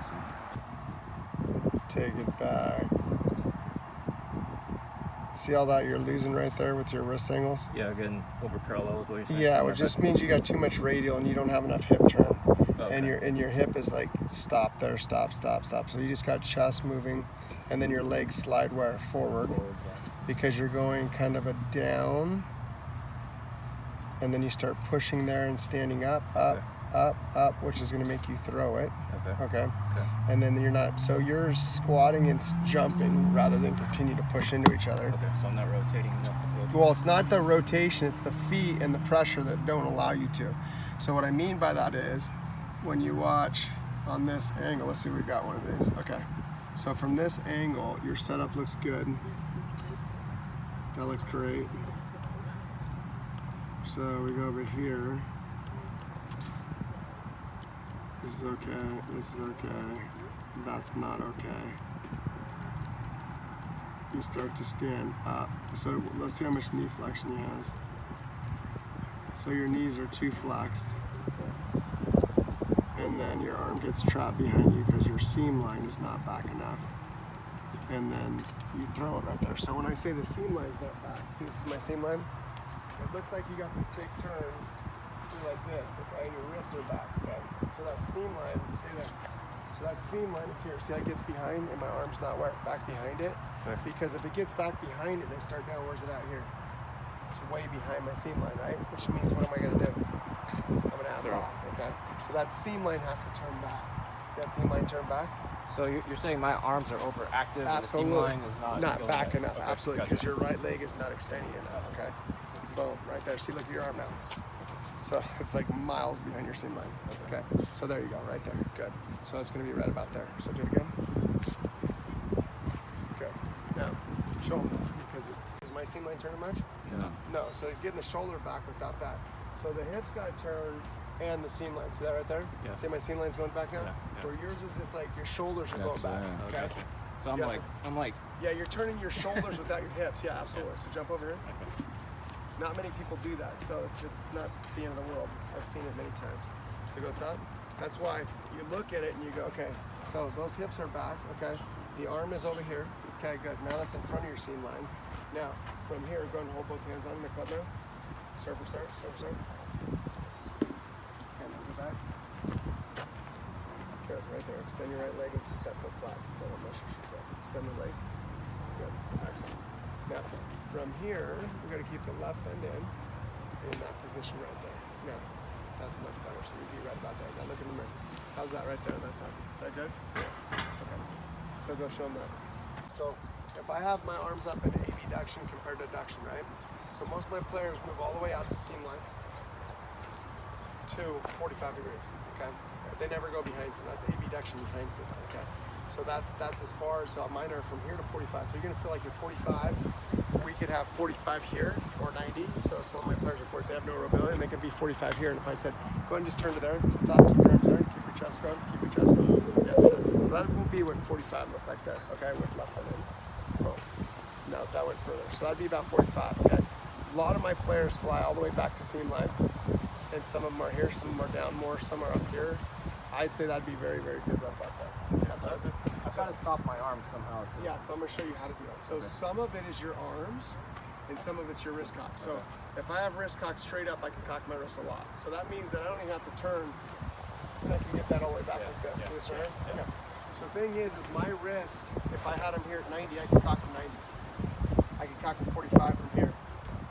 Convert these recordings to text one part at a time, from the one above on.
listen. Take it back. See all that you're losing right there with your wrist angles? Yeah, getting over parallel is what you're saying. Yeah, it just means you got too much radial and you don't have enough hip turn. Okay. And your hip is like stop there, stop. So you just got chest moving, and then your legs slide where? Forward. Because you're going kind of a down, and then you start pushing there and standing up, which is going to make you throw it. Okay. And then you're not, so you're squatting and jumping rather than continue to push into each other. Okay, so I'm not rotating enough. Well, it's not the rotation, it's the feet and the pressure that don't allow you to. So what I mean by that is, when you watch on this angle, let's see, we've got one of these. Okay. So from this angle, your setup looks good. That looks great. So we go over here. This is okay, this is okay, that's not okay. You start to stand up. So let's see how much knee flexion he has. So your knees are too flexed. And then your arm gets trapped behind you because your seam line is not back enough. And then you throw it right there. So when I say the seam line is not back, see this is my seam line? It looks like you got this big turn like this, okay? Your wrists are back, okay? So that seam line, say that. So that seam line is here. See how it gets behind and my arm's not back behind it? Okay. Because if it gets back behind it and I start down, where's it at here? It's way behind my seam line, right? Which means what am I gonna do? I'm gonna have it off, okay? So that seam line has to turn back. See that seam line turn back? So you're saying my arms are overactive Absolutely. and the seam line is not back enough, Okay, absolutely, gotcha. because your right leg is not extending enough, okay? Boom, right there. See, look at your arm now. So it's like miles behind your seam line. Okay, so there you go, right there. Good. So it's going to be right about there. So do it again. Good. Now, show him that, because is my seam line turning much? No. So he's getting the shoulder back without that. So the hips got to turn and the seam line. See that right there? Yeah. See my seam line's going back now? Yeah. Where yours is just like your shoulders are going back. Okay. So I'm like. Yeah, you're turning your shoulders without your hips. Yeah, absolutely. So jump over here. Okay. Not many people do that, so it's just not the end of the world. I've seen it many times. So go top. That's why you look at it and you go, okay, so those hips are back, okay? The arm is over here. Okay, good. Now that's in front of your seam line. Now, from here, go and hold both hands on the club now. Start from start. Okay, now go back. Good, right there. Extend your right leg and keep that foot flat. So don't mess your shoes up. Extend the leg. Good, excellent. Now, from here, we're going to keep the left bend in that position right there. Now, that's much better. So you'd be right about there. Now look in the mirror. How's that right there on that side? Is that good? Okay. So go show them that. So if I have my arms up in abduction compared to adduction, right? So most of my players move all the way out to seam line to 45 degrees, okay? They never go behind seam. That's abduction behind seam, okay? So that's as far as mine are from here to 45. So you're gonna feel like you're 45. We could have 45 here or 90. So some of my players are 40. They have no mobility and they could be 45 here. And if I said, go ahead and just turn to there, to the top, keep your arms there, keep your chest going, keep your chest going. Yes, there. So that will be what 45 look like there, okay? With left and in. Boom. No, that went further. So that'd be about 45, okay? A lot of my players fly all the way back to seam line. And some of them are here, some of them are down more, some are up here. I'd say that'd be very, very good right about that. I've got to stop my arms somehow. Yeah, so I'm going to show you how to do that. So some of it is your arms, and some of it's your wrist cock. So if I have wrist cock straight up, I can cock my wrist a lot. So that means that I don't even have to turn, and I can get that all the way back like this. See this right here? Okay. So the thing is my wrist, if I had them here at 90, I can cock them 90. I can cock them 45 from here.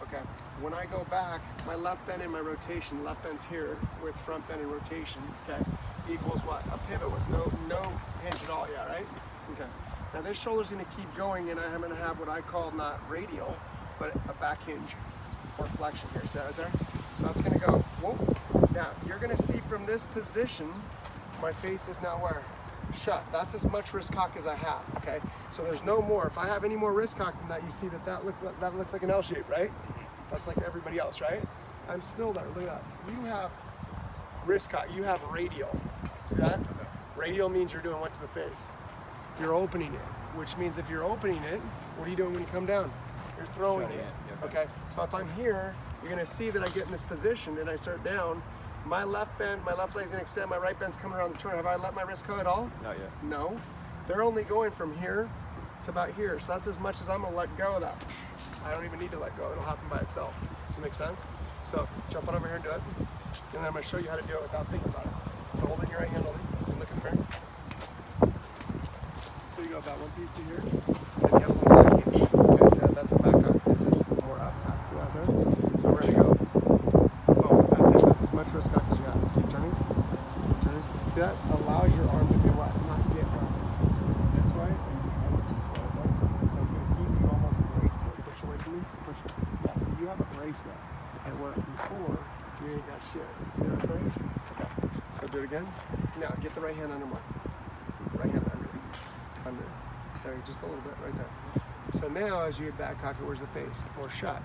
Okay. When I go back, my left bend and my rotation, left bend's here with front bend and rotation, okay, equals what? A pivot with no hinge at all, yeah, right? Okay. Now this shoulder's gonna keep going and I'm gonna have what I call not radial, but a back hinge or flexion here. See that right there? So that's gonna go, whoa. Now you're gonna see from this position, my face is now where? Shut. That's as much wrist cock as I have, okay? So there's no more. If I have any more wrist cock than that, you see that looks like an L shape, right? That's like everybody else, right? I'm still there. Look at that. You have wrist cock. You have radial. See that? Radial means you're doing what to the face? You're opening it, which means if you're opening it, what are you doing when you come down? You're throwing it. Okay? So if I'm here, you're going to see that I get in this position and I start down, my left leg's gonna extend, my right band's coming around the turn. Have I let my wrist go at all? Not yet. No. They're only going from here to about here. So that's as much as I'm gonna let go of that. I don't even need to let go. It'll happen by itself. Does it make sense? So jump on over here and do it. And then I'm gonna show you how to do it without thinking about it. So hold in your right hand only and look at the mirror. So you go about one piece to here, and you have one back hinge. Okay, so that's a back cock. This is more up cock. See that there? So we're gonna go. Oh, that's it. That's as much wrist cock as you have. Keep turning. Keep turning. See that? Allows your arm to be what? Not get this way. And this way. So it's gonna keep you almost braced here. Push away from me. Push. Yeah. So you have a brace now. And where before you ain't got shit. See that brace? Okay. So do it again. Now get the right hand under mine. Right hand under. There, just a little bit right there. So now as you get back cock it, where's the face? More shut.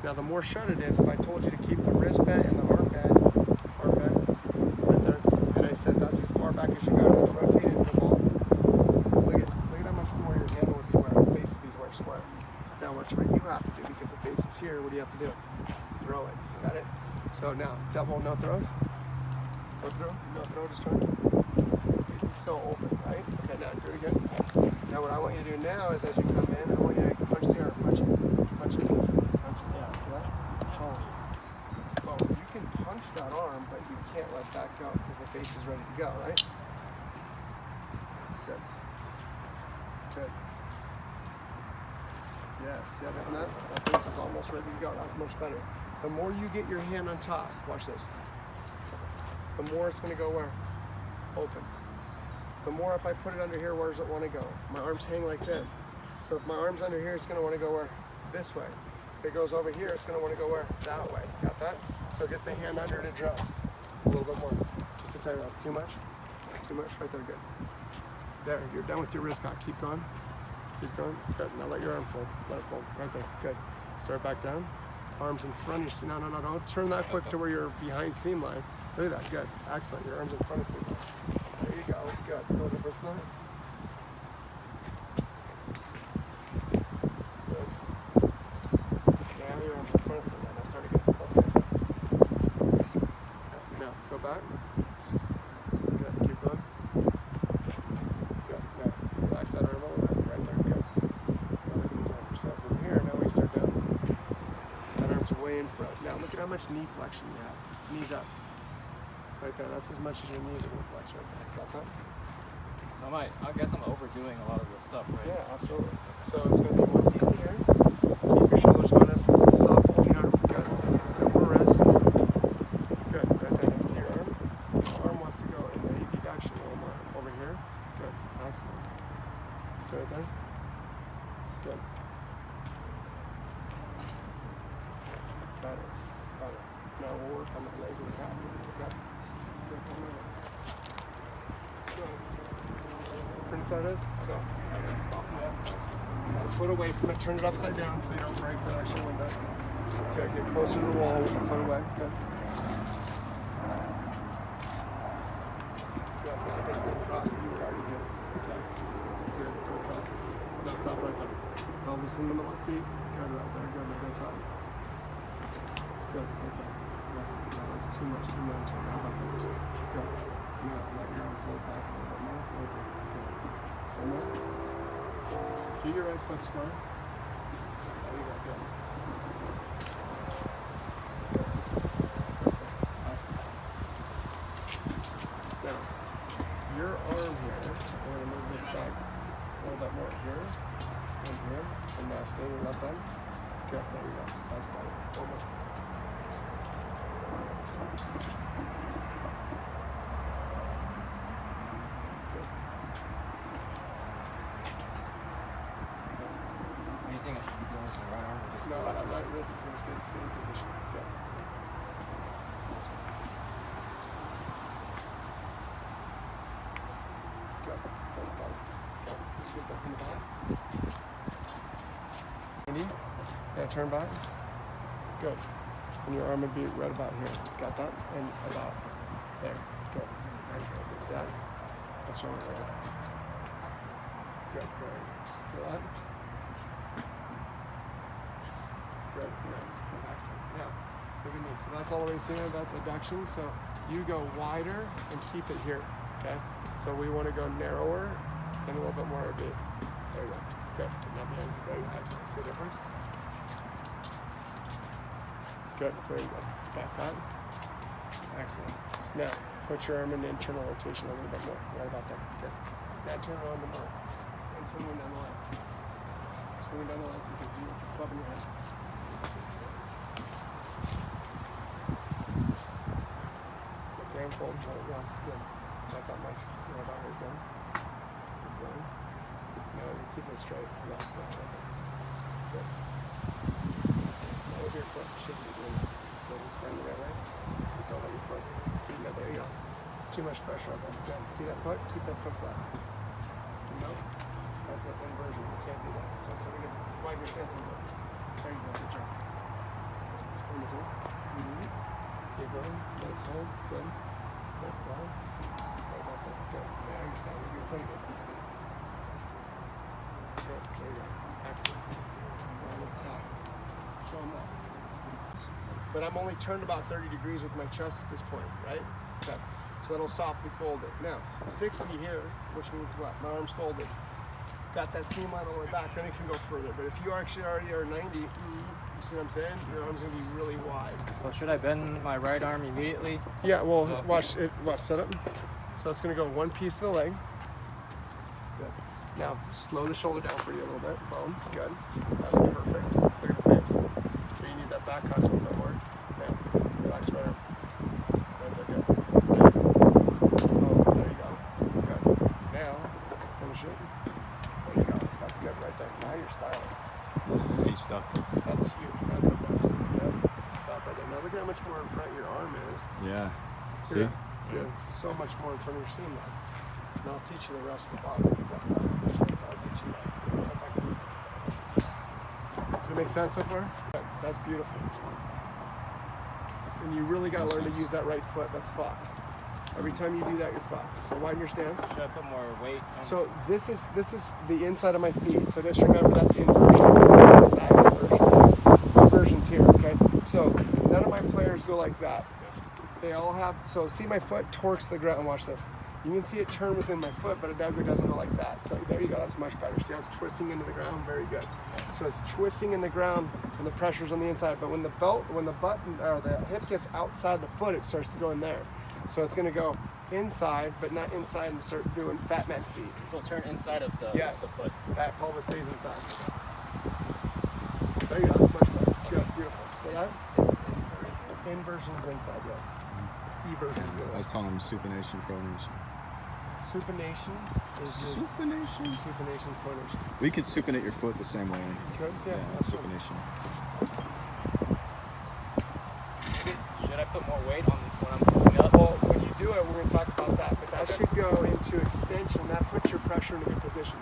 Now the more shut it is, if I told you to keep the wrist bent and the arm bent right there, and I said that's as far back as you go to rotate it in the ball. Look at how much more your hand would be where the face would be more square. Now what you have to do, because the face is here, what do you have to do? Throw it. Got it? So now double no throw. No throw, no throw, just turn. It's so open, right? Okay, now do it again. Now what I want you to do now is as you come in, I want you to punch the arm, punch it, punch it, punch it. Yeah, see that? Oh. Well, you can punch that arm, but you can't let that go because the face is ready to go, right? Good. Good. Yes, yeah, that face is almost ready to go. That's much better. The more you get your hand on top, watch this. The more it's going to go where? Open. The more if I put it under here, where does it want to go? My arms hang like this. So if my arm's under here, it's going to want to go where? This way. If it goes over here, it's going to want to go where? That way. Got that? So get the hand under to adjust. A little bit more. Just to tell you that's too much. Too much? Right there, good. There, you're done with your wrist cock. Keep going. Keep going. Good. Now let your arm fold. Let it fold. Right there. Good. Start back down. Arms in front of you. No, don't turn that quick to where you're behind seam line. Look at that. Good. Excellent. Your arms in front of seam line. There you go. Good. No difference in that. Good. Now your arms in front of seam line. Now start again. Both hands up. Okay. Now go back. Good. Keep going. Good. Now relax that arm a little bit. Right there. Good. Now look at the arm. So from here, now we start down. That arm's way in front. Now look at how much knee flexion you have. Knees up. Right there, that's as much as your knees are going to flex right there. Got that? I guess I'm overdoing a lot of this stuff, right? Yeah, absolutely. So it's going to be one piece to here. Keep your shoulders on us. Soft fold your arm. Good. No more rest. Good. Right there. Now see your arm? This arm wants to go in the AV direction a little more. Over here. Good. Excellent. So right there. Good. Better. Better. Now we'll work on that leg and calf. Good. Pretty tight is? So, And then stop. got a foot away from it, turn it upside down so you don't break the actual window. Okay, get closer to the wall with the foot away. Good. Good. Now it doesn't go across it, you already hit it. Okay. Good. Go across it. Now stop right there. Pelvis in the middle of the feet. Good right there. Good. Now go top. Good. Right there. Yes. No, that's too much. Too much. How about that? Good. Now let your arm float back a little bit more. Okay. Good. Some more. Get your right foot square. There you go. Good. Excellent. Now, your arm here, I'm going to move this back a little bit more here and here. And now stay your left arm. Good. There you go. That's better. Over. Anything I should be doing with my right arm? Or just No, relax? that right wrist is going to stay in the same position. Good. This one. Good. That's better. Good. Did you get that from the back? Andy? Yeah, turn back. Good. And your arm would be right about here. Got that? And about there. Good. Excellent. See that? What's wrong with that? Good. Good. Feel that? Good. Nice. Excellent. Now, Look at me. So that's all the way seam, that's adduction. So you go wider and keep it here, okay? So we want to go narrower and a little bit more RB. There you go. Good. Now behind the very excellent. See the difference? Good. There you go. Back that. Excellent. Now, put your arm in internal rotation a little bit more. Right about there. Good. Now turn around the more. And swing down the line. Swing down the line so you can see what you're clubbing your head. Grand fold. Let it run. Good. Not that much. Not about where it's going. Keep going. No, you're keeping it straight. No, no, no. Good. Now with your foot, you shouldn't be doing that. Let it stand the right way. Don't let your foot. See, no, there you go. Too much pressure on that. Good. See that foot? Keep that foot flat. No. That's an inversion. You can't do that. So we're going to widen your stance a little bit. There you go. Good job. Let's go into it. Keep going. Let's hold. Good. Go fly. Right about that. Good. Now you're standing. Your foot again. Good. There you go. Excellent. Now look back. Show them that. But I'm only turned about 30 degrees with my chest at this point, right? Okay. So that'll softly fold it. Now, 60 here, which means what? My arm's folded. Got that seam line all the way back, then it can go further. But if you actually already are 90, you see what I'm saying? Your arm's gonna be really wide. So should I bend my right arm immediately? Yeah, well, watch it. Watch, set up. So it's gonna go one piece of the leg. Good. Now, slow the shoulder down for you a little bit. Boom. Good. That's perfect. Look at the face. So you need that back cut a little bit more. Now, relax right arm. Right there, good. Oh, there you go. Good. Now, finish it. There you go. That's good right there. Now you're styling. He's stuck. That's huge. Now come back. Yep. Stop right there. Now look at how much more in front your arm is. Yeah. See? See, so much more in front of your seam line. And I'll teach you the rest of the body because that's not what so I'll teach you that. Does it make sense so far? Yeah, that's beautiful. And you really got to learn to use that right foot. That's fucked. Every time you do that, you're fucked. So widen your stance. Should I put more weight on? So this is the inside of my feet. So just remember that's inversion. Inside inversion. Inversion's here, okay? So none of my players go like that. They all have, so see my foot torques the ground. Watch this. You can see it turn within my foot, but a dagger doesn't go like that. So there you go, that's much better. See how it's twisting into the ground? Very good. So it's twisting in the ground and the pressure's on the inside, but when the button or the hip gets outside the foot, it starts to go in there. So it's gonna go inside, but not inside and start doing fat man feet. So turn inside of the, yes. the foot. That pelvis stays inside. There you go, that's much better. Good, beautiful. So that? Inversion's inside, yes. Eversion's the I was telling him supination, pronation. Supination is just Supination? supination, pronation. We could supinate your foot the same way. You could? Yeah, that's absolutely. supination. Should I put more weight on when I'm pulling up? Well, when you do it, we're going to talk about that, but that should go into extension. That puts your pressure in a good position.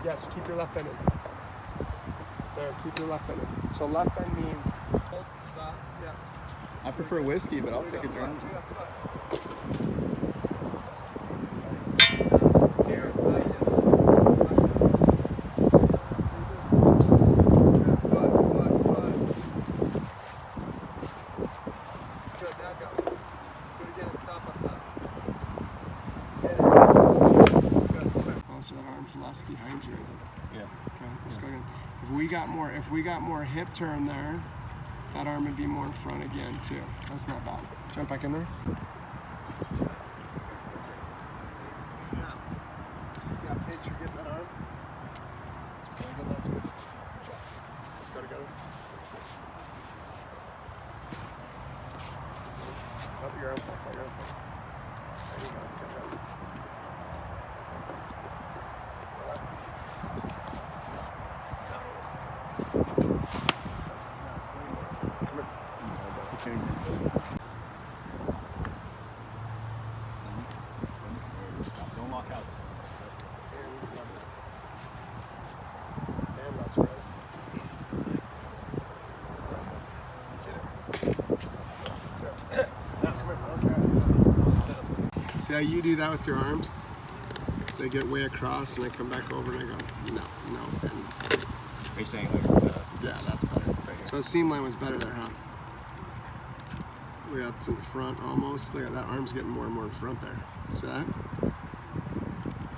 Yes, keep your left bend in. There, keep your left bend in. So left bend means hold, stop, yeah. I prefer whiskey, but I'll take a drink. So that arm's less behind you, is it? Yeah. Okay, let's go again. If we got more hip turn there, that arm would be more in front again too. That's not bad. Jump back in there. Now, see how pitch you're getting that arm? Very good, that's good. Good job. Let's go together. Up your arm, up your arm. There you go. Good job. Don't lock out. And let's rest. See how you do that with your arms? They get way across and I come back over and I go, no. And Are you saying like yeah, that's better. So the seam line was better there, huh? way up in front almost. Look at that arm's getting more and more in front there. See that?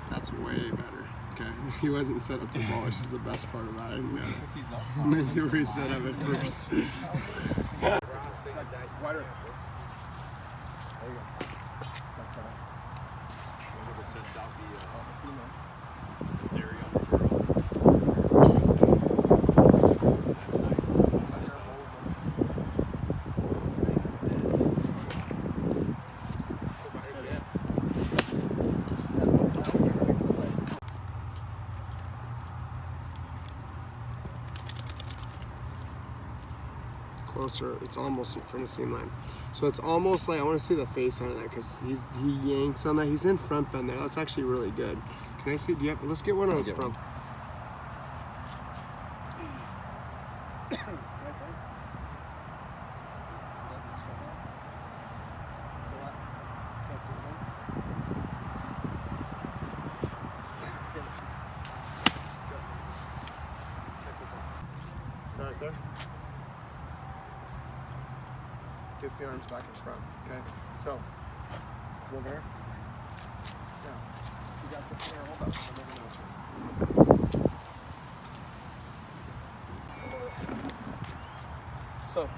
That's way better. Okay, he wasn't set up to ball, which is the best part about it. Let me see where he set up at first. Wider. There you go. Closer, it's almost in front of seam line. So it's almost like, I want to see the face on that because he yanks on that. He's in front bend there. That's actually really good. Can I see? Do you have? Let's get one on his front. Start there. Gets the arms back in front, okay? So, come over here. Now, you got this here, hold up. So,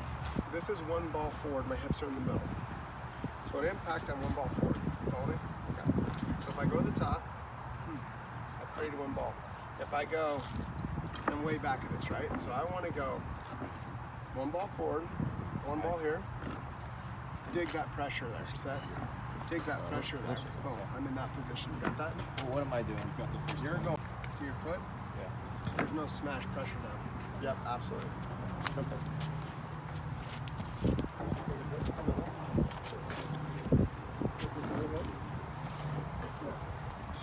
this is one ball forward, my hips are in the middle. So at impact, I'm one ball forward. You follow me? Okay. So if I go to the top, I've created one ball. If I go, I'm way back at this, right? So I want to go one ball forward, one ball here. Dig that pressure there. See that? Dig that pressure there. Boom. I'm in that position. You got that? Well, what am I doing? Got the first You're going. See your foot? Yeah. There's no smash pressure down. Yep, absolutely. Okay.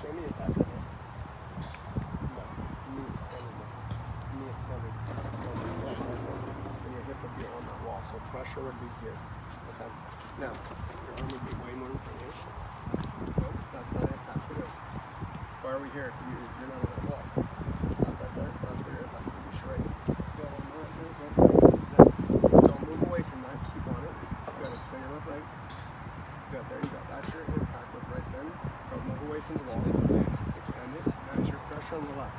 Show me if that. No. Knees extended. Knee extended. And your hip would be on that wall. So pressure would be here. Okay. Now, your arm would be way more in front of you. Nope, that's not impact for this. Why are we here if you're not on that wall? Stop right there. That's where your impact would be straight. Go on there. Don't move away from that. Keep on it. Good. Extend your left leg. Good. There you go. That's your impact with right bend. Don't move away from the wall. Extend it. That is your pressure on the left.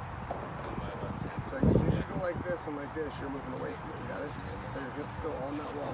So as soon as you go like this and like this, you're moving away from it. You got it? So your hip's still on that wall.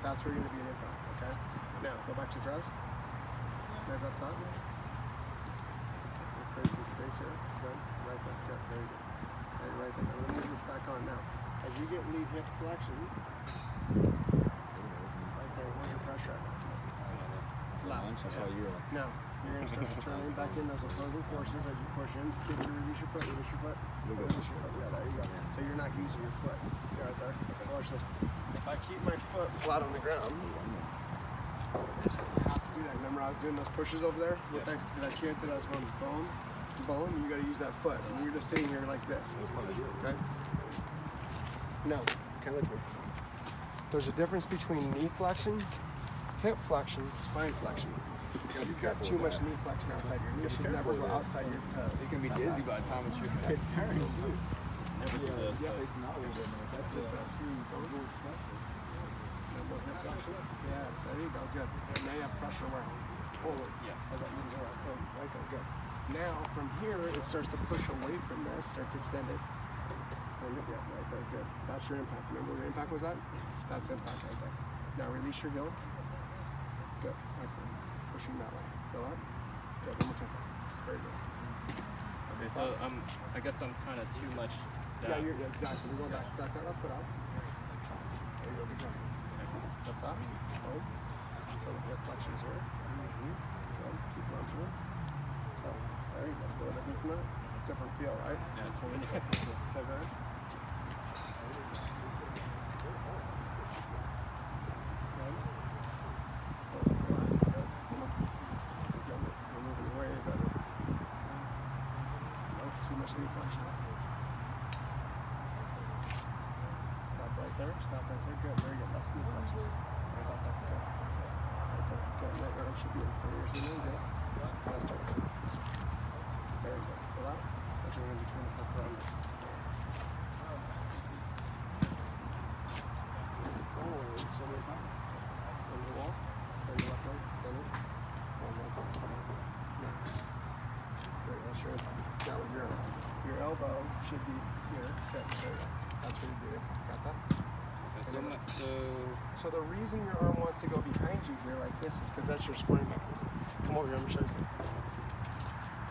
That's where you're going to be an impact, okay? Now, go back to dress. Leg up top. Create some space here. Good. Right there. Good. There you go. Okay, right there. Now, let me get this back on. Now, as you get lead hip flexion, right there, where's your pressure at? Flat. Now, you're going to start turning back in those opposing forces as you push in. Get your release your foot, release your foot. Release your foot. Yeah, there you go. So you're not using your foot. See right there? So watch this. If I keep my foot flat on the ground, I have to do that. Remember I was doing those pushes over there with that kid that I was going bone, you got to use that foot. And you're just sitting here like this. Okay? Now, okay, look at me. There's a difference between knee flexion, hip flexion, spine flexion. You've got too much knee flexion outside your knee. You should never go outside your toes. It's going to be dizzy by the time it's your head. It's tiring. Never do this. That's just a true yes, there you go, good. And now you have pressure where? Forward. Yeah. As that moves around. Boom. Right there, good. Now, from here, it starts to push away from this, start to extend it. And yeah, right there, good. That's your impact. Remember what your impact was at? That's impact right there. Now release your heel. Good. Excellent. Pushing that way. Go up. Good. One more time. Very good. Okay, so I guess I'm kind of too much down. Yeah, exactly. We're going back. Back that left foot out. There you go. Good job. Up top. Oh. So the hip flexion's here. Good. Keep launching it. Oh, there you go. Feel a difference in that? Different feel, right? Yeah, totally. Okay, very. Good. You're moving way better. pre-flexion. Stop right there. Stop right there. Good. Very good. Less than the flexion. Right about that. Good. Right there. Good. Right arm should be in for yours. You know, good. Now start. Very good. Pull out. That's what we're going to be trying to flip around. Always show me back. On the wall. Turn your left leg. Stand it. One more time. Yeah. Great. Now sure. Now with your elbow should be here. Good. There you go. That's what you do. Got that? So the reason your arm wants to go behind you here like this is because that's your squaring mechanism. Come over here, I'm going to show you something.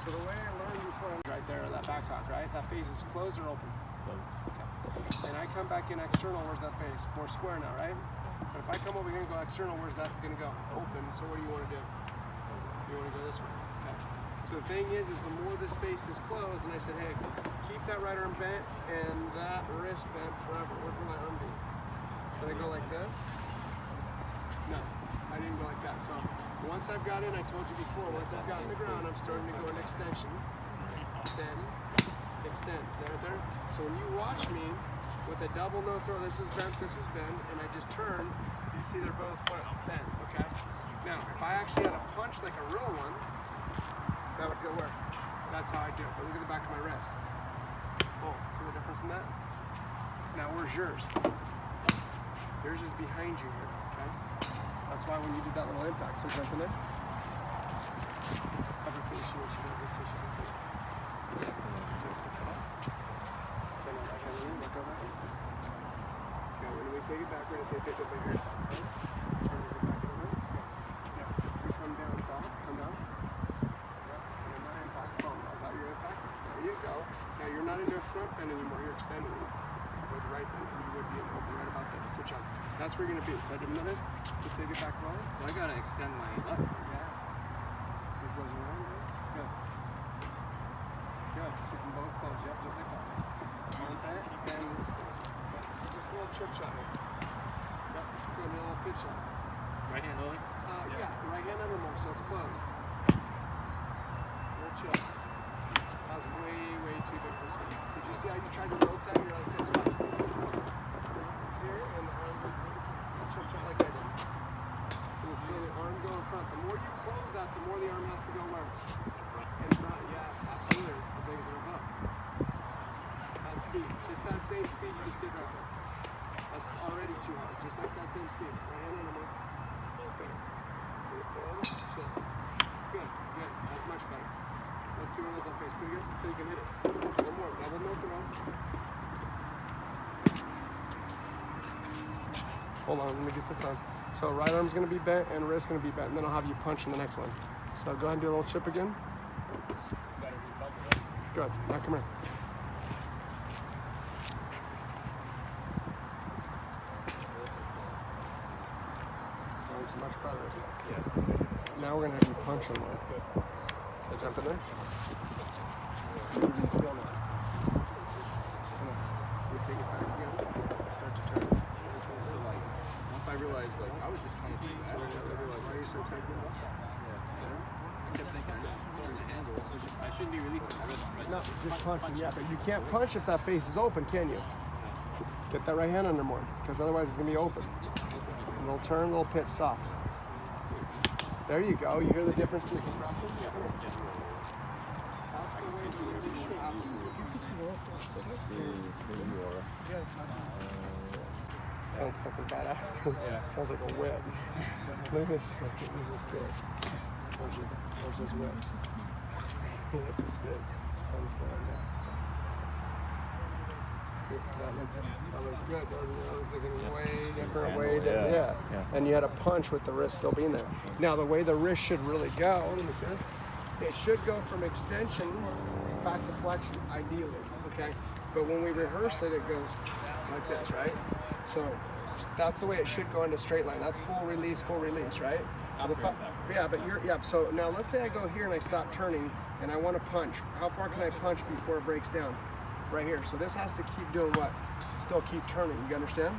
So the way I learned before, right there, that back cock, right? That face is closed or open? Closed. Okay. And I come back in external, where's that face? More square now, right? But if I come over here and go external, where's that going to go? Open. So what do you want to do? You want to go this way. Okay. So the thing is the more this face is closed, and I said, hey, keep that right arm bent and that wrist bent forever. Where will my arm be? Did I go like this? No, I didn't go like that. So once I've got in, I told you before, once I've got in the ground, I'm starting to go in extension. Extend, extend. See right there? So when you watch me with a double no throw, this is bent, and I just turn, you see they're both bent, okay? Now, if I actually had a punch like a real one, that would go where? That's how I do it. But look at the back of my wrist. Oh, see the difference in that? Now, where's yours? Yours is behind you here, okay? That's why when you did that little impact, so jump in there. Have her finish you when she does this so she can see. Look over. Now when we take it back, we're going to say take those fingers. Okay? Turn your head back a little bit. Now, you come down solid, come down. Yeah. And that impact, boom. Is that your impact? There you go. Now you're not in your front bend anymore, you're extending with the right bend, and you would be open right about there. Good job. That's where you're going to be. So I didn't know this. So take it back forward. So I gotta extend my left. Yeah. It goes around, right? Good. Good. Keep them both closed. Yep, just like that. On that, and so just a little chip shot here. Yep. Good. A little pitch shot. Right hand only? Yeah. Right hand under more, so it's closed. A little chill. That was way too big this way. Did you see how you tried to rotate? You're like this way. It's here, and the arm goes chip shot like I did. So you feel the arm go in front. The more you close that, the more the arm has to go where? In front. Yes, absolutely. The legs are above. That speed. Just that same speed you just did right there. That's already too hard. Just like that same speed. Right hand under more. Good. Chill. Good. Good. That's much better. Let's see one of those on face. Pretty good. Until you can hit it. One more. Double no throw. Hold on. Let me get this on. So right arm's going to be bent and wrist going to be bent. And then I'll have you punch in the next one. So go ahead and do a little chip again. Good. Now come here. Arm's much better, isn't it? Yes. Now we're going to have you punch in there. So jump in there. You just feel that. So now, we take it back together. Start to turn. So like, once I realized, like, I was just trying to do that. Once I realized, Why are you so tight now? I kept thinking I'm pulling the handle, so I shouldn't be releasing the wrist, but No, just punching. Yeah, but you can't punch if that face is open, can you? Get that right hand under more, because otherwise it's going to be open. A little turn, a little pitch, soft. There you go. You hear the difference in the compression? let's see who you are. Sounds fucking badass. Yeah. Sounds like a whip. Look at this shit. This is sick. Where's this whip? Whip is good. Sounds good. That looks good, doesn't it? That looks like a way different, way different. Yeah. And you had a punch with the wrist still being there. Now the way the wrist should really go, let me see this. It should go from extension back to flexion, ideally, okay? But when we rehearse it, it goes like this, right? So that's the way it should go into straight line. That's full release, right? So now let's say I go here and I stop turning and I want to punch. How far can I punch before it breaks down? Right here. So this has to keep doing what? Still keep turning. You understand?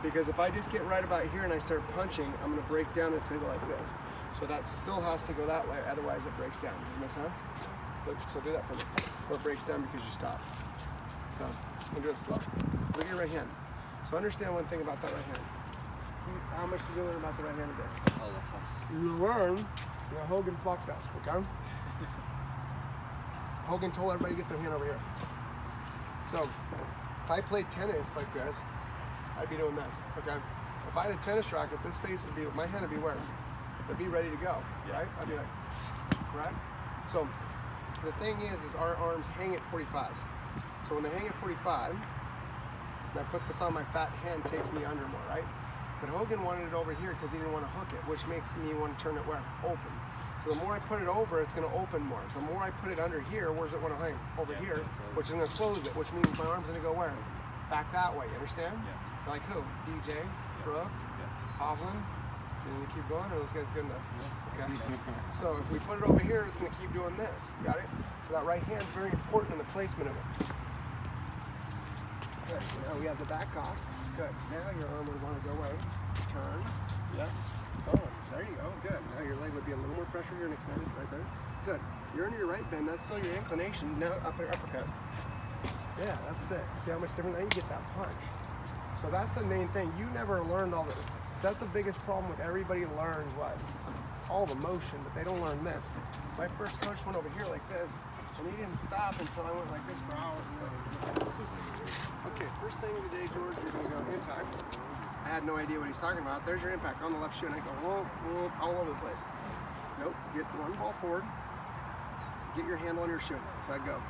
Because if I just get right about here and I start punching, I'm going to break down. It's going to go like this. So that still has to go that way. Otherwise, it breaks down. Does it make sense? So do that for me. Where it breaks down because you stop. So I'm gonna do it slow. Look at your right hand. So understand one thing about that right hand. How much did you learn about the right hand today? You learn, Hogan fucked us, okay? Hogan told everybody to get their hand over here. So if I played tennis like this, I'd be doing this, okay? If I had a tennis racket, this face would be, my hand would be where? It'd be ready to go, right? I'd be like, correct? So the thing is our arms hang at 45s. So when they hang at 45, and I put this on my fat hand, takes me under more, right? But Hogan wanted it over here because he didn't want to hook it, which makes me want to turn it where? Open. So the more I put it over, it's going to open more. The more I put it under here, where's it want to hang? Over here, which is going to close it, which means my arm's going to go where? Back that way, you understand? Yeah. Like who? DJ, Brooks, Hovland. Can you keep going? Are those guys good enough? Okay. So if we put it over here, it's going to keep doing this. Got it? So that right hand's very important in the placement of it. Good. Now we have the back off. Good. Now your arm would want to go away. Turn. Yep. Boom. There you go. Good. Now your leg would be a little more pressure here and extended right there. Good. You're in your right bend. That's still your inclination. Now uppercut. Yeah, that's sick. See how much different? Now you get that punch. So that's the main thing. You never learned all the. That's the biggest problem with everybody learns what? All the motion, but they don't learn this. My first coach went over here like this, and he didn't stop until I went like this for hours. Okay, first thing today, George, you're going to go impact. I had no idea what he's talking about. There's your impact on the left shoe, and I go whoop, whoop, all over the place. Nope, get one ball forward, get your handle on your shoe. So I'd go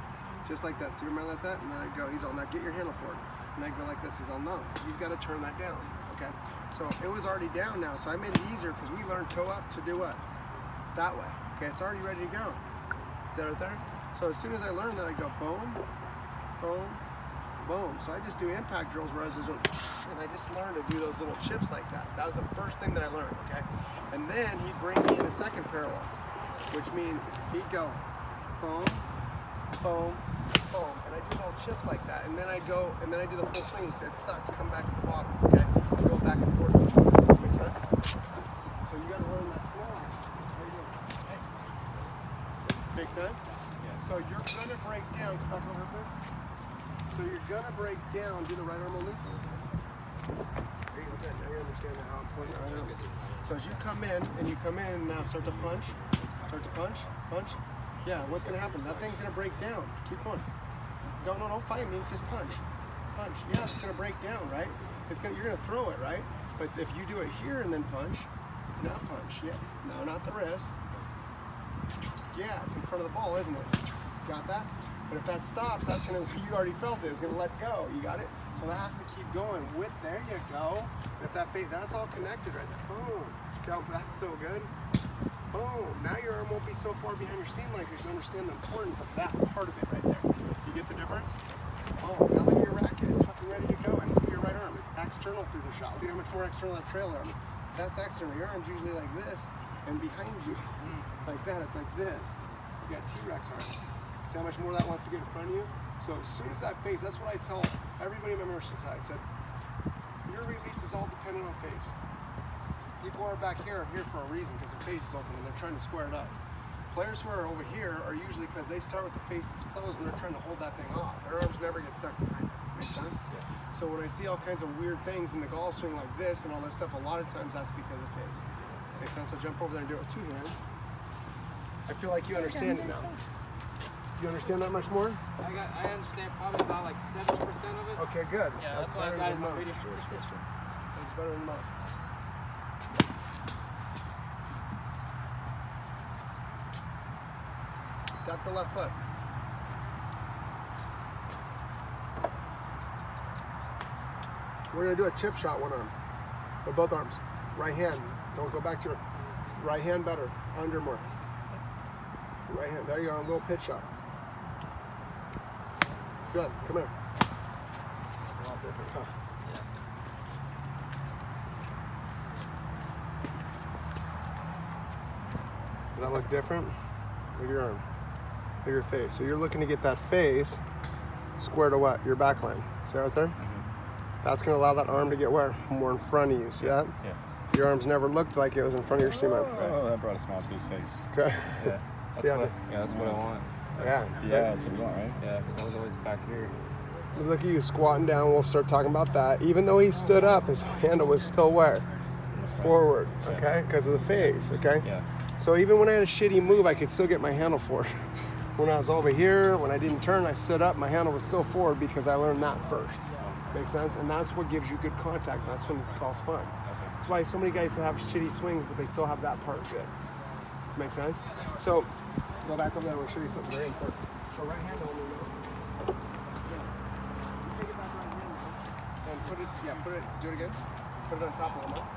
just like that. See where my let's at? And then I'd go, he's all, now get your handle forward. And I'd go like this, he's all, no, you've got to turn that down, okay? So it was already down now, so I made it easier because we learned toe up to do what? That way. Okay, it's already ready to go. See that right there? So as soon as I learned that, I'd go boom, boom, boom. So I just do impact drills where I was just doing, and I just learned to do those little chips like that. That was the first thing that I learned, okay? And then he'd bring me in a second parallel, which means he'd go boom, boom, boom. And I do little chips like that. And then I'd go, and then I do the full swing. It sucks, come back to the bottom, okay? Go back and forth. Does this make sense? So you gotta learn that slow. How you doing? Hey. Make sense? Yeah. So you're gonna break down, come back over here. So you're gonna break down, do the right arm only. There you go, good. Now you understand how important the right arm is. So as you come in, and you come in, now start to punch. Start to punch, punch. Yeah, what's gonna happen? That thing's gonna break down. Keep going. Don't fight me, just punch. Punch. Yeah, it's gonna break down, right? You're gonna throw it, right? But if you do it here and then punch, not punch, yeah. No, not the wrist. Yeah, it's in front of the ball, isn't it? Got that? But if that stops, that's gonna, you already felt it, it's gonna let go, you got it? So that has to keep going with, there you go. If that fade, that's all connected right there. Boom. See how, that's so good? Boom. Now your arm won't be so far behind your seam line because you understand the importance of that part of it right there. You get the difference? Oh, now look at your racket. It's fucking ready to go. And look at your right arm. It's external through the shot. Look at how much more external that trail arm. That's external. Your arm's usually like this, and behind you, like that, it's like this. You got T-Rex arm. See how much more that wants to get in front of you? So as soon as that face, that's what I tell everybody in my membership side. I said, your release is all dependent on face. People who are back here are here for a reason because their face is open and they're trying to square it up. Players who are over here are usually because they start with the face that's closed and they're trying to hold that thing off. Their arms never get stuck behind it. Make sense? Yeah. So when I see all kinds of weird things in the golf swing like this and all this stuff, a lot of times that's because of face. Make sense? So jump over there and do it with two hands. I feel like you understand it now. Do you understand that much more? I understand probably about like 70% of it. Okay, good. Yeah, that's why I got it in my video. That's better than most. Tap the left foot. We're going to do a chip shot one arm. With both arms. Right hand. Don't go back to your right hand better. Under more. Right hand. There you go. A little pitch shot. Good. Come here. A lot different, huh? Does that look different? Look at your arm. Look at your face. So you're looking to get that face square to what? Your back line. See right there? That's going to allow that arm to get where? More in front of you. See that? Yeah. Your arms never looked like it was in front of your seam line. Oh, that brought a smile to his face. Okay. Yeah. See how that's what I want. Yeah. Yeah, that's what you want, right? Yeah, because I was always back here. Look at you squatting down. We'll start talking about that. Even though he stood up, his handle was still where? Forward, okay? Because of the phase, okay? Yeah. So even when I had a shitty move, I could still get my handle forward. When I was over here, when I didn't turn, I stood up, my handle was still forward because I learned that first. Makes sense? And that's what gives you good contact. That's when it calls fun. That's why so many guys have shitty swings, but they still have that part good. Does that make sense? So, go back over there, we'll show you something very important. So right hand only now. Take it back right hand now. And put it, do it again. Put it on top of the mouth.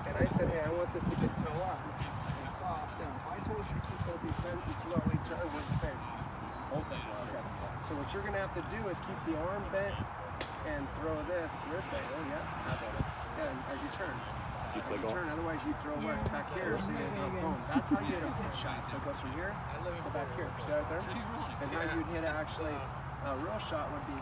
And I said, hey, I want this to get toe up and soft. Now, if I told you to keep both these bent and slowly turn with the face. Okay. So what you're gonna have to do is keep the arm bent and throw this wrist angle. Yeah, that's it. Yeah, and as you turn. Otherwise you throw right back here, so you go boom. That's how you hit a pitch shot. So it goes from here to back here. See that there? And how you'd hit actually a real shot would be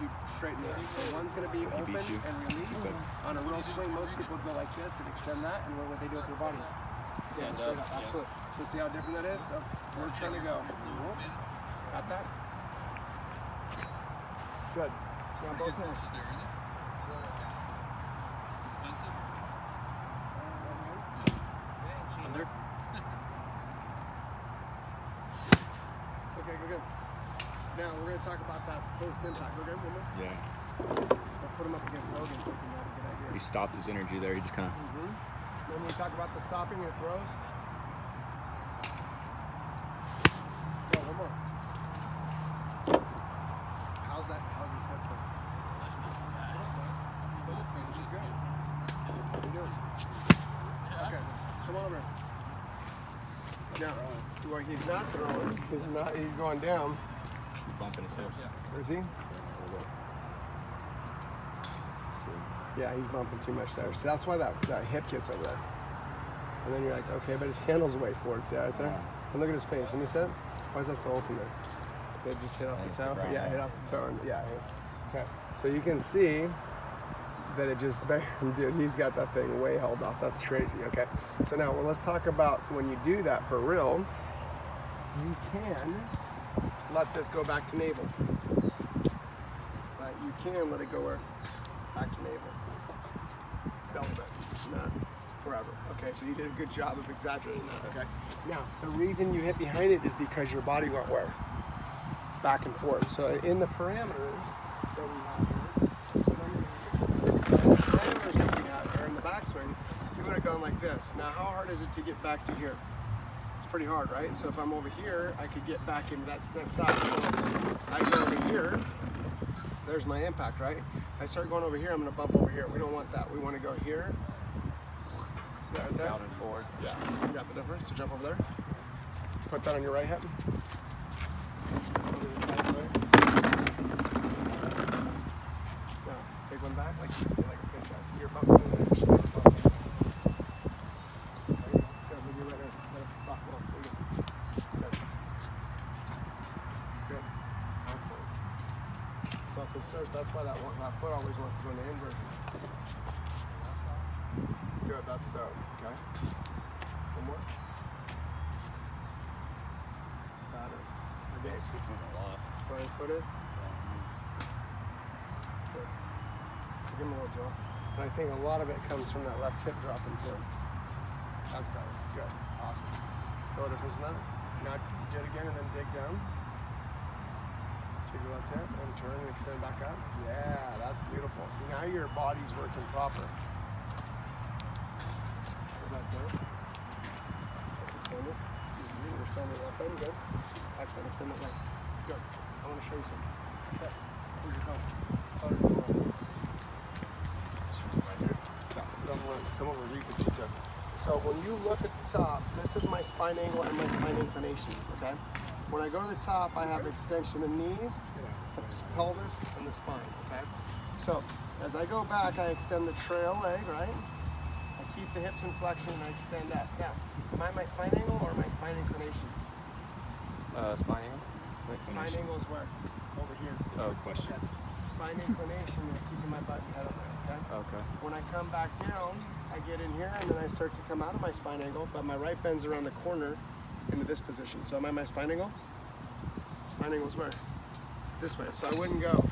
you straighten it. So one's going to be open and release. On a real swing, most people would go like this and extend that, and what would they do with their body? Stand straight up. Absolutely. So see how different that is? So we're trying to go. Got that? Good. Now both hands. Under? It's okay, go good. Now we're going to talk about that post impact. Go good, one more? Yeah. I'll put him up against Hogan so you can have a good idea. He stopped his energy there. He just kind of. Then we talk about the stopping and throws. Go, one more. How's his head feel? Good. How you doing? Okay, come on over. Now, well, he's not throwing. He's going down. Bumping his hips. Is he? Yeah, he's bumping too much there. So that's why that hip gets over there. And then you're like, okay, but his handle's way forward. See that right there? And look at his face. Let me see that. Why is that so open there? It just hit off the toe? Yeah, hit off the toe. Yeah. Okay. So you can see that it just, dude, he's got that thing way held off. That's crazy. Okay. So now, let's talk about when you do that for real, you can let this go back to navel. You can let it go where? Back to navel. Belly button, not forever. Okay, so you did a good job of exaggerating that, okay? Now, the reason you hit behind it is because your body went where? Back and forth. So in the parameters that we have here, in the backswing, you would have gone like this. Now, how hard is it to get back to here? It's pretty hard, right? So if I'm over here, I could get back into that next side. So I go over here, there's my impact, right? I start going over here, I'm gonna bump over here. We don't want that. We wanna go here. See that right there? Down and forward. Yes. You got the difference? So jump over there. Put that on your right hip. Now, take one back, like you just did like a pinch. I see your bump. That's why that foot always wants to go into inversion. Good, that's dope. Okay. One more. Got it. Okay. This one's a lot. Put his foot in. Good. So give him a little jump. And I think a lot of it comes from that left hip dropping too. That's better. Good. Awesome. No difference in that. Now do it again and then dig down. Take your left hip and turn and extend back up. Yeah, that's beautiful. So now your body's working proper. Go back down. Extend it. You're standing left end. Good. Excellent. Extend it right. Good. I want to show you something. Okay. Where's your phone? Right there. No, so come over where you can see too. So when you look at the top, this is my spine angle and my spine inclination. Okay. When I go to the top, I have extension in knees, the pelvis, and the spine, okay? So, as I go back, I extend the trail leg, right? I keep the hips in flexion, and I extend that. Now, am I my spine angle or my spine inclination? Spine angle? Spine angle is where? Over here. Oh, question. Spine inclination is keeping my butt and head up there, okay? Okay. When I come back down, I get in here, and then I start to come out of my spine angle, but my right bend's around the corner, into this position. So am I my spine angle? Spine angle's where? This way. So I wouldn't go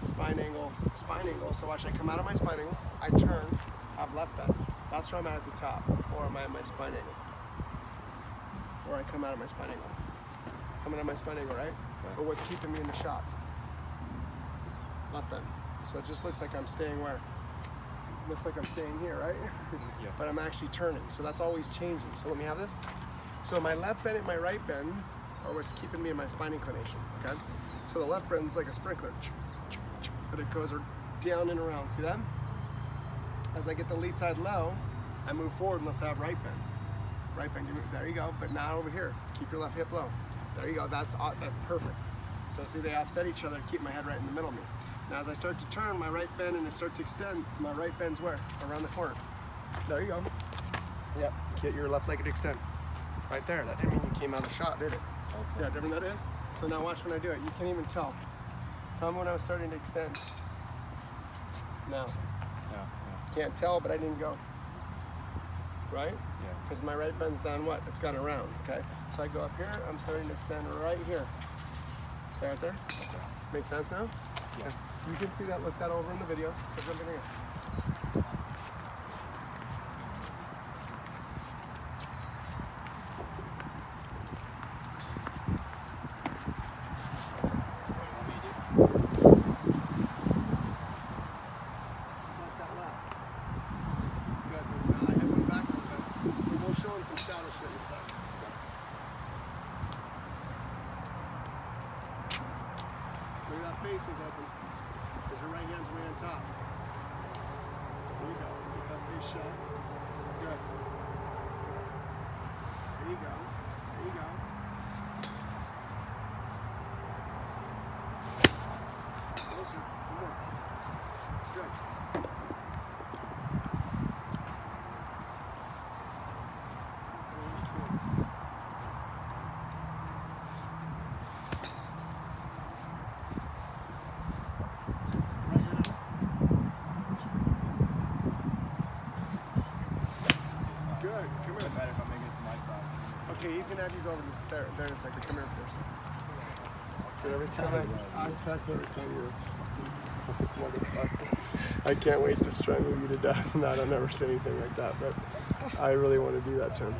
spine angle. So watch, I come out of my spine angle, I turn, I have left bend. That's where I'm at the top. Or am I at my spine angle? Or I come out of my spine angle. Coming out of my spine angle, right? But what's keeping me in the shot? Left bend. So it just looks like I'm staying where? Looks like I'm staying here, right? Yeah. But I'm actually turning. So that's always changing. So let me have this. So my left bend and my right bend are what's keeping me in my spine inclination, okay? So the left bend's like a sprinkler, but it goes down and around, see that? As I get the lead side low, I move forward unless I have right bend. Right bend, there you go, but now over here, keep your left hip low. There you go, that's perfect. So see, they offset each other, keep my head right in the middle of me. Now as I start to turn my right bend and I start to extend, my right bend's where? Around the corner. There you go. Yep, get your left leg to extend. Right there, that didn't mean you came out of the shot, did it? Okay. See how different that is? So now watch when I do it, you can't even tell. Tell me when I was starting to extend. Now. Yeah. Can't tell, but I didn't go. Right? Yeah. Because my right bend's down what? It's gone around, okay? So I go up here, I'm starting to extend right here. See right there? Okay. Make sense now? Yeah. You can see that, look that over in the videos. Put them in here. Face is open because your right hand's way on top. There you go. Get that face shut. Good. There you go. There you go. Closer. One more. That's good. Okay, he's gonna have you go over this there in a second. Come here first. So every time that's every time you're motherfucker. I can't wait to strangle you to death. No, I don't never say anything like that, but I really want to do that to him.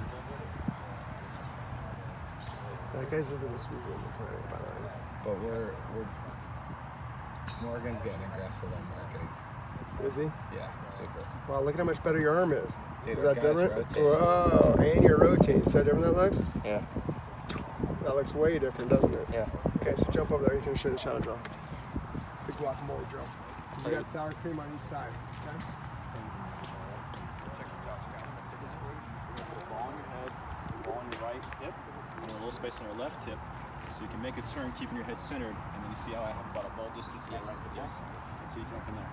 That guy's living this weekend, by the way. But we're Morgan's getting aggressive on marketing. Is he? Yeah, super. Wow, look at how much better your arm is. Dude, Is that guys different? rotate. Whoa, and you're rotating. See how different that looks? Yeah. That looks way different, doesn't it? Yeah. Okay, so jump over there. He's going to show you the shadow drill. It's the guacamole drill. You got sour cream on each side. Okay? Check this out, guys. You're gonna put a ball on your head, a ball on your right hip, and a little space on your left hip, so you can make a turn, keeping your head centered, and then you see how I have about a ball distance to my right hip. And so you jump in there.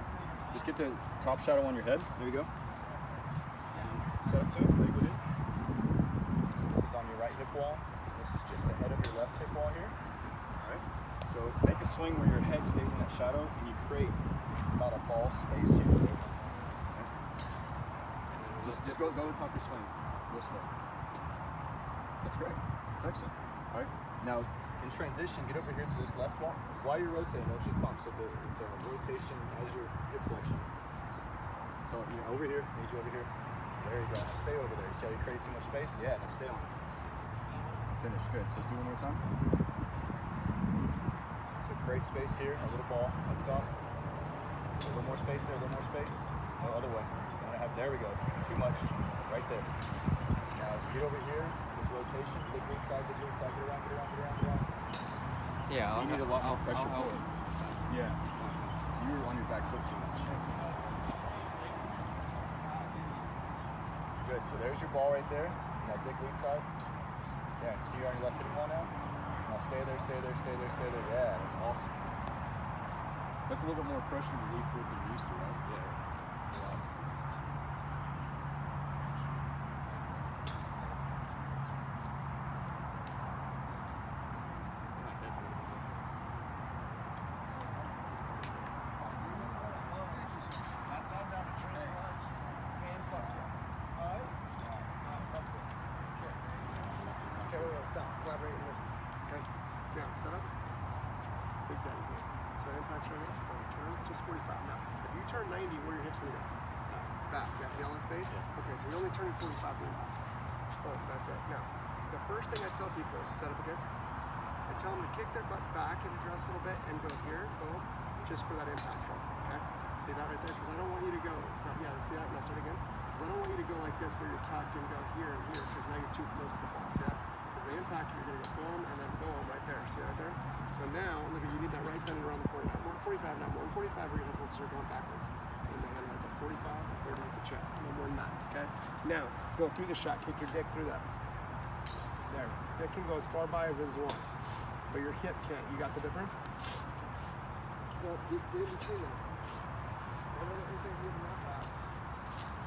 Just get the top shadow on your head. There you go. And set up to it. There you go, dude. So this is on your right hip wall. This is just the head of your left hip wall here. All right. So make a swing where your head stays in that shadow, and you create about a ball space here. Okay. Just go to the top of your swing. Real slow. That's great. That's excellent. All right. Now, in transition, get over here to this left wall. While you're rotating, don't you pump. So it's a rotation as your hip flexion. So you're over here. Need you over here. There you go. Now stay over there. You see how you create too much space? Yeah. Now stay on. Finish. Good. So let's do one more time. So create space here. A little ball up top. So a little more space there. A little more space. No, other way. You want to have. There we go. Too much. Right there. Now get over here. Rotation, big lead side, get around. Yeah, So you need a lot more pressure I'll forward. Yeah. So you were on your back foot too much. Good. So there's your ball right there. That big lead side. Yeah. See you're on your left hitting wall now. Now stay there. Yeah, that's awesome. That's a little bit more pressure to lead foot than you're used to, right? Yeah. stop. Collaborate and listen. Okay? Now, set up. Big daddy's here. So impact's right here. Boom, turn. Just 45. Now, if you turn 90, where are your hips going to go? Back. Yeah, see all that space? Yeah. Okay, so you're only turning 45 going back. Boom, that's it. Now, the first thing I tell people is set up again. I tell them to kick their butt back and address a little bit and go here, boom, just for that impact drop, okay? See that right there? Because I don't want you to go, yeah, see that? Now start again. Because I don't want you to go like this where you're tucked and go here and here, because now you're too close to the ball, see that? Because the impact, you're going to go boom and then boom right there, see right there? So now, look at you need that right bend around the corner. Now, 145 now, 145 where your hip are going backwards. And the hand right there, 45, 30 with the chest, no more than that, okay? Now, go through the shot, kick your dick through that. There, dick can go as far by as it wants. But your hip can't. You got the difference? Well, get in between those. Don't let anything moving that fast.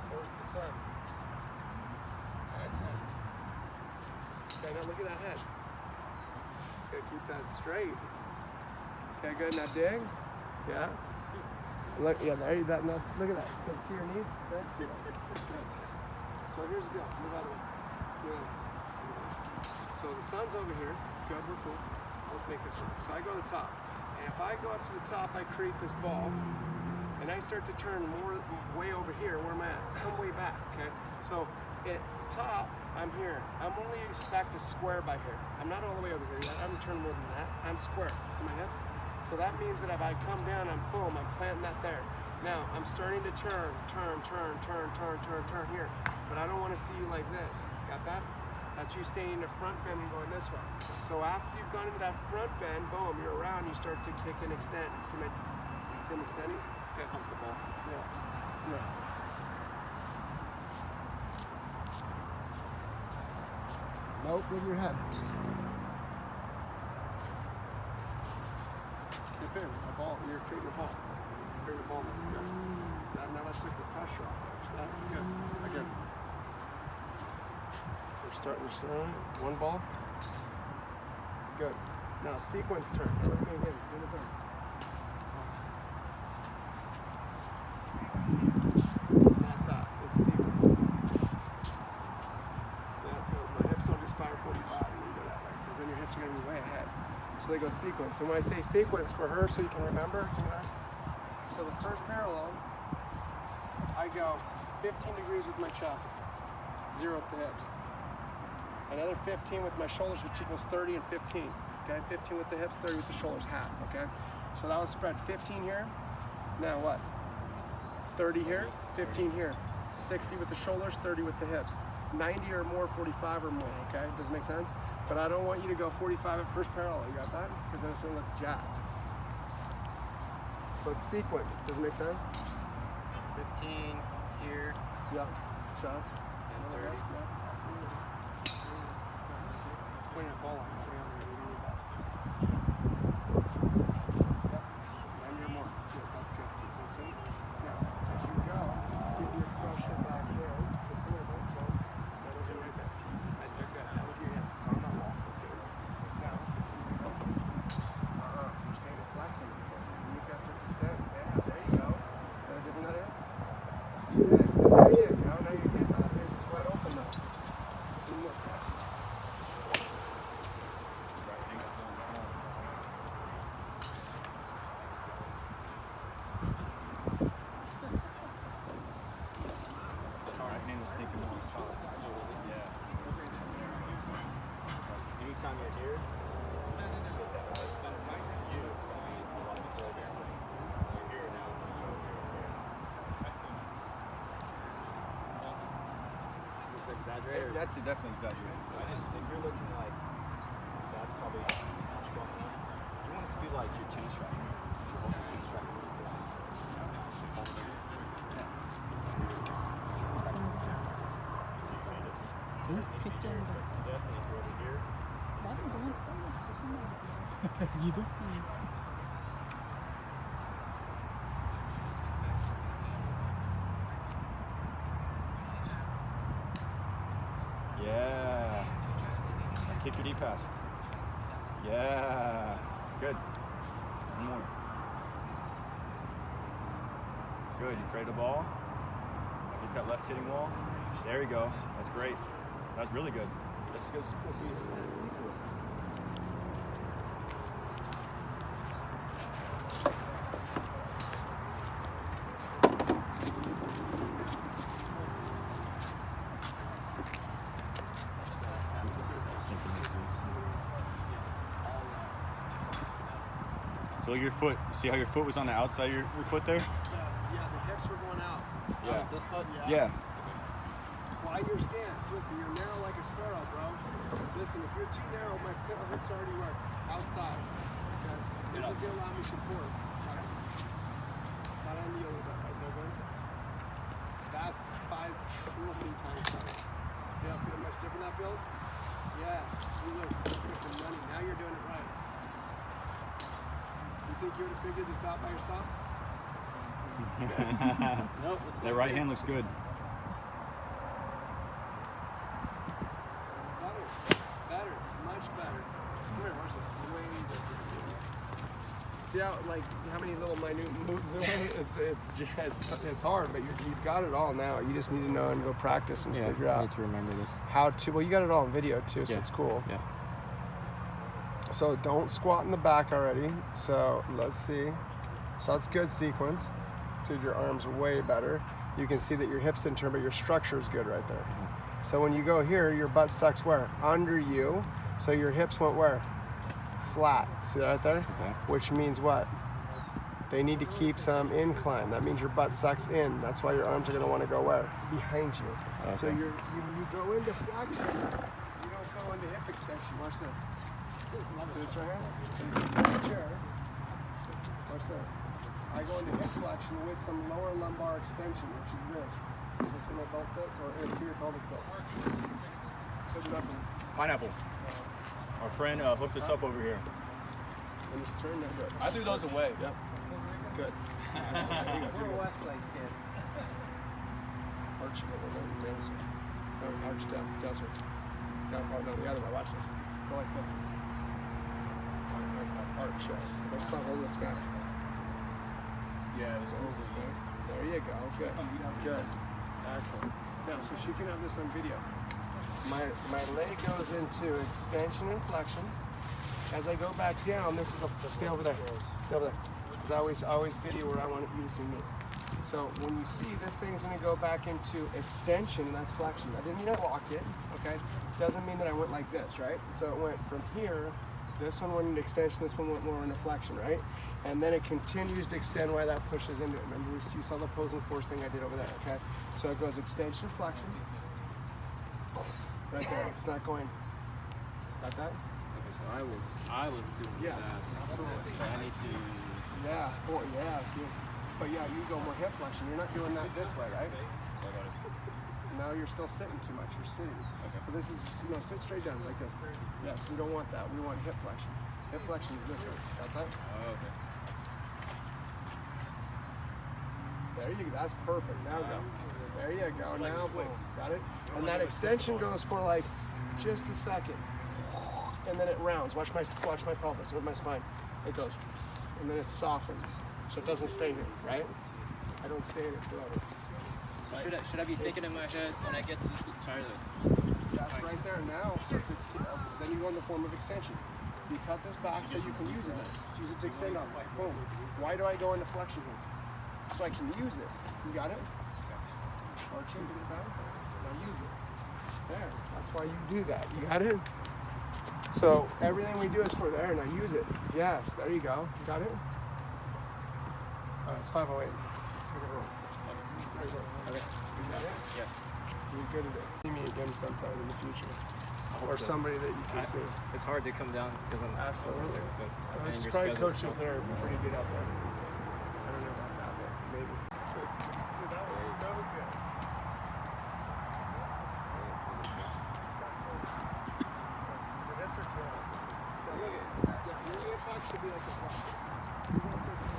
There's the sun. Okay, now look at that head. Gotta keep that straight. Okay, good. Now dig. Yeah. Look, yeah, there you that. Now look at that. So see your knees? Good. So here's the deal. Move out of the way. Move out of the way. So the sun's over here. Good, we're cool. Let's make this work. So I go to the top. And if I go up to the top, I create this ball. And I start to turn more way over here. Where am I at? Come way back, okay? So at top, I'm here. I'm only back to square by here. I'm not all the way over here yet. I'm turning more than that. I'm square. See my hips? So that means that if I come down, I'm boom, I'm planting that there. Now, I'm starting to turn here. But I don't want to see you like this. Got that? That's you staying in the front bend and going this way. So after you've gone into that front bend, boom, you're around, you start to kick and extend. See I'm extending? Get comfortable. Yeah. Yeah. Nope, with your head. Dip in, a ball, you're creating a ball. Creating a ball. Good. So now that took the pressure off there. So that, good. Again. So we're starting to one ball. Good. Now sequence turn. Now look at me again. Do it again. It's not that. It's sequence. Yeah, so my hips don't just fire 45. You can go that way. Because then your hips are going to be way ahead. So they go sequence. And when I say sequence for her, so you can remember, so the first parallel, I go 15 degrees with my chest, 0 at the hips. Another 15 with my shoulders, which equals 30 and 15. Okay, 15 with the hips, 30 with the shoulders, half. Okay, so that was spread 15 here. Now what? 30 here, 15 here. 60 with the shoulders, 30 with the hips. 90 or more, 45 or more. Okay, does it make sense? But I don't want you to go 45 at first parallel. You got that? Because then it's gonna look jacked. So it's sequence. Does it make sense? 15 here. Yep. Chest. And 30. Yeah, absolutely. Pointing at ball line. We don't need that. Yep. 90 or more. Good. That's good. You know what I'm saying? Now, as you go, get your pressure back in. Just a little bit. Go. Now look at your hip. You're good. Now look at your hip. It's on that wall. Okay. Now, continue to go. You're staying at flexion. You just got to start to extend. Yeah, there you go. See how different that is? Yeah, extend. There you go. Now you're getting that face is wide open now. Look. Anytime you're here, Exaggerated. that's definitely exaggerated. I just think you're looking like that's probably not strong enough. You want it to be like your tennis racket. You hold your tennis racket really flat. Definitely if you're over here. Yeah. Now kick your knee past. Yeah. Good. One more. Good. You create a ball. Get that left hitting wall. There you go. That's great. That's really good. Let's go see his head. So look at your foot. You see how your foot was on the outside of your foot there? Yeah, the hips were going out. Yeah. This foot? Yeah. Widen your stance. Listen, you're narrow like a sparrow, bro. Listen, if you're too narrow, my hips already work outside. Okay? This is gonna allow me support. Not on the other bit, right there, buddy. That's 5 trillion times better. See how much different that feels? Yes. You look freaking money. Now you're doing it right. You think you would have figured this out by yourself? Nope. It's That right hand looks good. Better, much better. Come here, watch this. Way different. See how many little minute moves there are? It's hard, but you've got it all now. You just need to know and go practice and figure I out need to remember this. how to. Well, you got it all in video too, so Yeah. it's cool. Yeah. So don't squat in the back already. So let's see. So that's good sequence. Dude, your arm's way better. You can see that your hips didn't turn, but your structure is good right there. So when you go here, your butt sucks where? Under you. So your hips went where? Flat. See that right there? Okay. Which means what? They need to keep some incline. That means your butt sucks in. That's why your arms are going to want to go where? Behind you. Okay. So you go into flexion. You don't go into hip extension. Watch this. See this right here? So you can sit in the chair. Watch this. I go into hip flexion with some lower lumbar extension, which is this. Is this in my belt tips or anterior pelvic tilt? Switch it up and Pineapple. Our friend hooked us up over here. just turn that good. I threw those away. Yep. Good. There you go. We're a Westside kid. Arch it a little bit. Yes. No, arch down. Downward. Down. Oh, no, the other way. Watch this. Go like this. Arch, yes. Don't hold this guy. Yeah, this There you go. Good. Good. Excellent. Now, so she can have this on video. My leg goes into extension and flexion. As I go back down, this is stay over there. Stay over there. Because I always video where I want you to see me. So when you see this thing's going to go back into extension, and that's flexion. That didn't mean I locked it. Okay. Doesn't mean that I went like this, right? So it went from here. This one went into extension, this one went more into flexion, right? And then it continues to extend while that pushes into it. Remember, you saw the opposing force thing I did over there, okay? So it goes extension, flexion. Right there, it's not going, got that? Okay, so I was doing Yes, that. absolutely. So I need to. See, but yeah, you go more hip flexion. You're not doing that this way, right? So I got it. Now you're still sitting too much, you're sitting. Okay. So this is, sit straight down like this. Yes, we don't want that, we want hip flexion. Hip flexion is this way, got that? Oh, okay. There you go. That's perfect. Now go. There you go. Now boom. Got it? And that extension goes for like just a second. And then it rounds. Watch my pelvis with my spine. It goes. And then it softens. So it doesn't stay here, right? I don't stay in it forever. Should I be thinking in my head when I get to this? Sorry, That's right there now. Then you go in the form of extension. You cut this back so you can use it. Use it to extend off. Boom. Why do I go into flexion here? So I can use it. You got it? Arching, bring it back. Now use it. There. That's why you do that. You got it? So everything we do is for there. Now use it. Yes. There you go. You got it? It's 5:08. Okay. You got it? Yeah. You're good at it. See me again sometime in the future. Or somebody that you can see. It's hard to come down because I'm Absolutely. and There's your probably schedule's coaches tough. that are pretty good out there. I don't know about that, but maybe. Dude, that was so good. The hips are too high. Yeah, look at it. Yeah, your hip flex should be like this. Watch. You won't take it.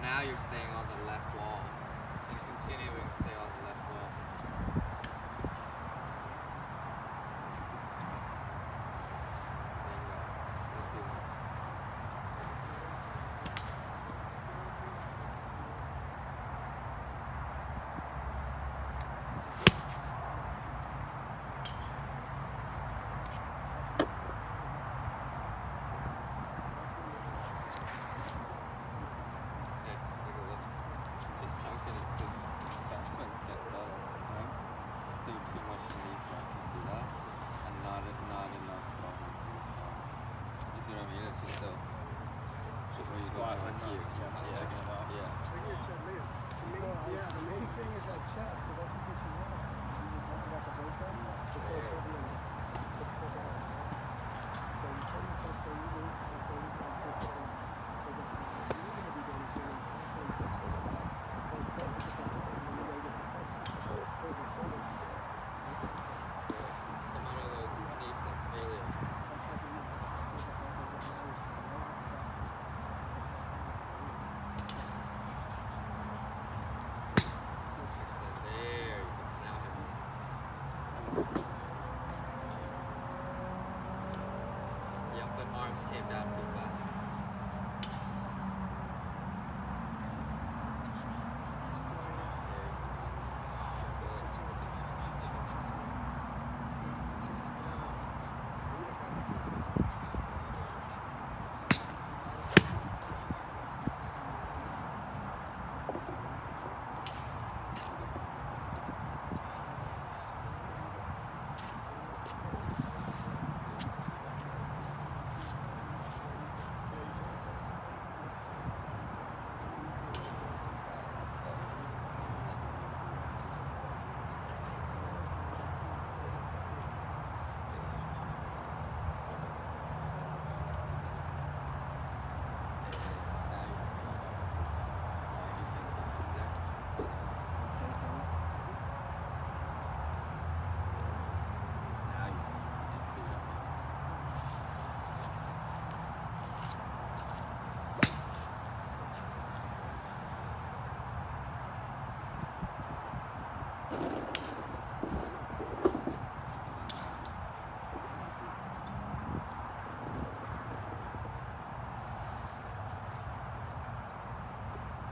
now you're staying on the left wall. You're continuing to stay on the left wall. There you go. Let's see. Hey, take a look. Just chunking it because batsmen's get low, right? Just do too much knee flex, you see that? And not enough bottom to the start. You see what I mean? It's just a Just where a you go squat, from but not, here. not sticking it out. Yeah. Yeah, the main thing is that chest, because that's what gets you wrong. You got the boyfriend, just go shoulder and pull down. So you turn your chest down, you lose, just go to the system. You're going to be doing it. Come out of those knee flex earlier. There, you can now hit it. Yep, but arms came down too fast.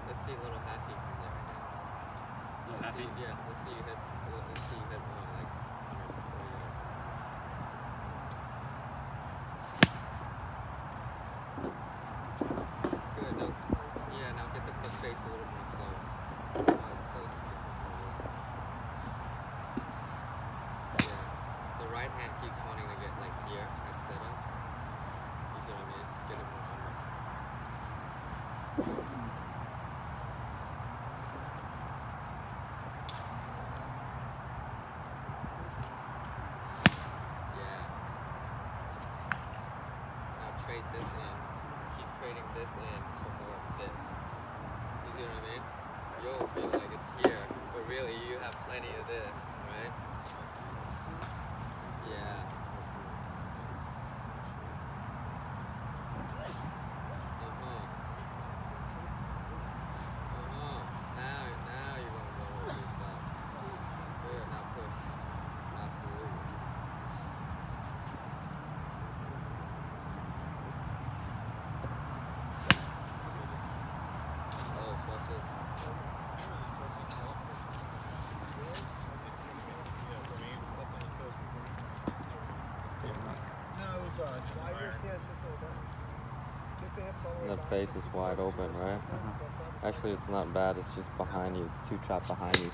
Let's see a little halfy from there again. Little Let's halfy? see, yeah, let's see you hit more like 140 yards. Good. Now, yeah, now get the clutch face a little more close. It's still yeah. The right hand keeps wanting to get like here at setup. You see what I mean? Get it more under. Yeah. Now trade this in. Keep trading this in for more of this. You see what I mean? You'll feel like it's here, but really you have plenty of this, right? Yeah. Now you're gonna go with this stuff. Good, now push. Absolutely. Oh, watch this. The face is wide open, right? Actually, it's not bad. It's just behind you. It's too chopped behind you.